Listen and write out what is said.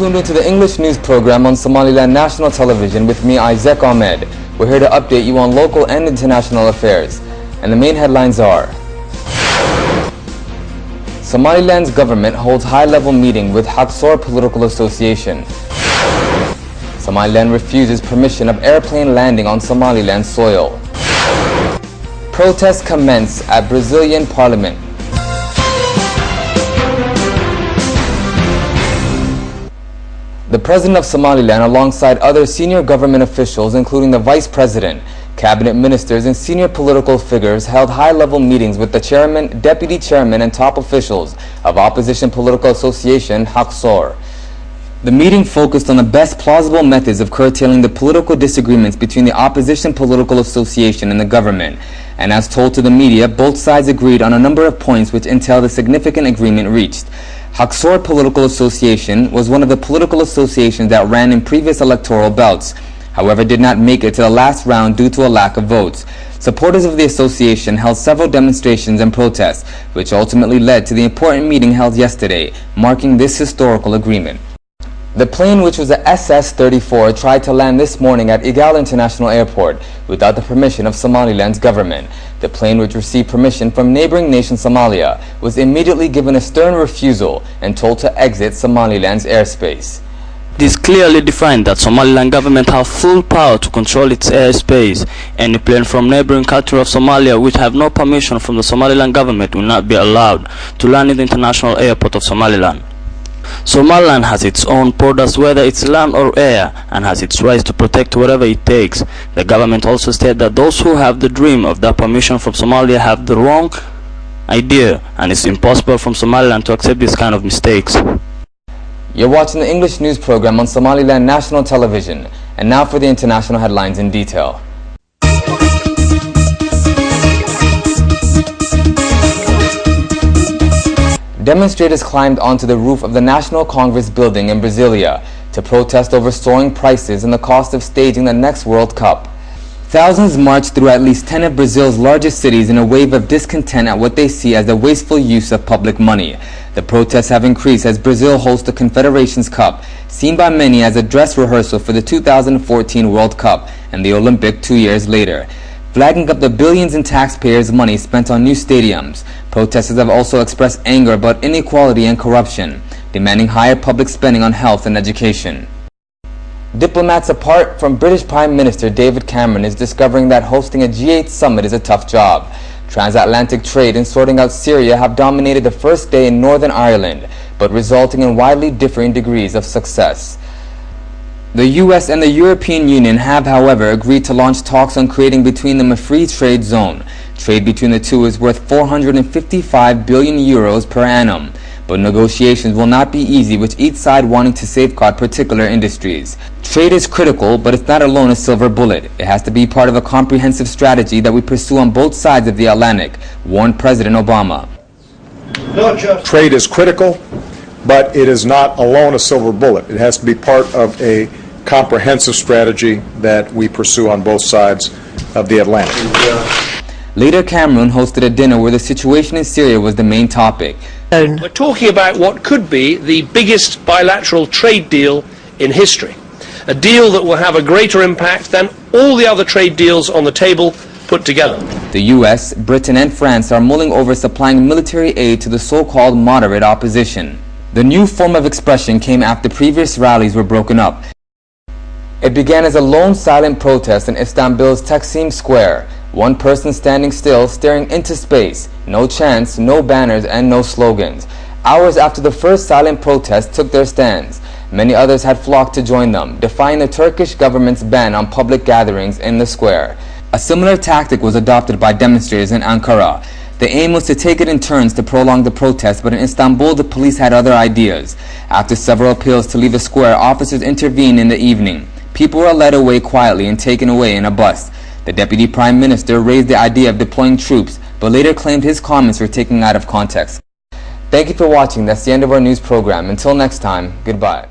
tuned into the English news program on Somaliland National Television with me, Isaac Ahmed. We're here to update you on local and international affairs. And the main headlines are: Somaliland's government holds high-level meeting with Haksor Political Association. Somaliland refuses permission of airplane landing on Somaliland soil. Protests commence at Brazilian Parliament. The President of Somaliland, alongside other senior government officials, including the Vice President, cabinet ministers, and senior political figures, held high-level meetings with the Chairman, Deputy Chairman, and top officials of Opposition Political Association, Haksor. The meeting focused on the best plausible methods of curtailing the political disagreements between the Opposition Political Association and the government, and as told to the media, both sides agreed on a number of points which entailed a significant agreement reached. Haksor Political Association was one of the political associations that ran in previous electoral bouts, however did not make it to the last round due to a lack of votes. Supporters of the association held several demonstrations and protests, which ultimately led to the important meeting held yesterday, marking this historical agreement. The plane, which was a SS-34, tried to land this morning at Igal International Airport without the permission of Somaliland's government. The plane, which received permission from neighboring nation Somalia, was immediately given a stern refusal and told to exit Somaliland's airspace. It is clearly defined that Somaliland government have full power to control its airspace. Any plane from neighboring country of Somalia which have no permission from the Somaliland government will not be allowed to land in the international airport of Somaliland. Somaliland has its own borders, whether it's land or air, and has its rights to protect whatever it takes. The government also stated that those who have the dream of that permission from Somalia have the wrong idea, and it's impossible from Somaliland to accept this kind of mistakes. You're watching the English news program on Somaliland National Television, and now for the international headlines in detail. Demonstrators climbed onto the roof of the National Congress building in Brasilia to protest over soaring prices and the cost of staging the next World Cup. Thousands marched through at least 10 of Brazil's largest cities in a wave of discontent at what they see as the wasteful use of public money. The protests have increased as Brazil hosts the Confederations Cup, seen by many as a dress rehearsal for the 2014 World Cup and the Olympic 2 years later. Flagging up the billions in taxpayers' money spent on new stadiums, protesters have also expressed anger about inequality and corruption, demanding higher public spending on health and education. Diplomats apart from British Prime Minister David Cameron is discovering that hosting a G8 summit is a tough job. Transatlantic trade and sorting out Syria have dominated the first day in Northern Ireland, but resulting in widely differing degrees of success. The US and the European Union have, however, agreed to launch talks on creating between them a free trade zone. Trade between the two is worth 455 billion euros per annum, but negotiations will not be easy, with each side wanting to safeguard particular industries. Trade is critical, but it's not alone a silver bullet. It has to be part of a comprehensive strategy that we pursue on both sides of the Atlantic, warned President Obama. Trade is critical, but it is not alone a silver bullet. It has to be part of a comprehensive strategy that we pursue on both sides of the Atlantic. Later, Cameron hosted a dinner where the situation in Syria was the main topic. We're talking about what could be the biggest bilateral trade deal in history. A deal that will have a greater impact than all the other trade deals on the table put together. The US, Britain, and France are mulling over supplying military aid to the so-called moderate opposition. The new form of expression came after previous rallies were broken up. It began as a lone silent protest in Istanbul's Taksim Square. One person standing still, staring into space. No chants, no banners, and no slogans. Hours after the first silent protest took their stands, many others had flocked to join them, defying the Turkish government's ban on public gatherings in the square. A similar tactic was adopted by demonstrators in Ankara. The aim was to take it in turns to prolong the protest, but in Istanbul the police had other ideas. After several appeals to leave the square, officers intervened in the evening. People were led away quietly and taken away in a bus. The Deputy Prime Minister raised the idea of deploying troops, but later claimed his comments were taken out of context. Thank you for watching. That's the end of our news program. Until next time, goodbye.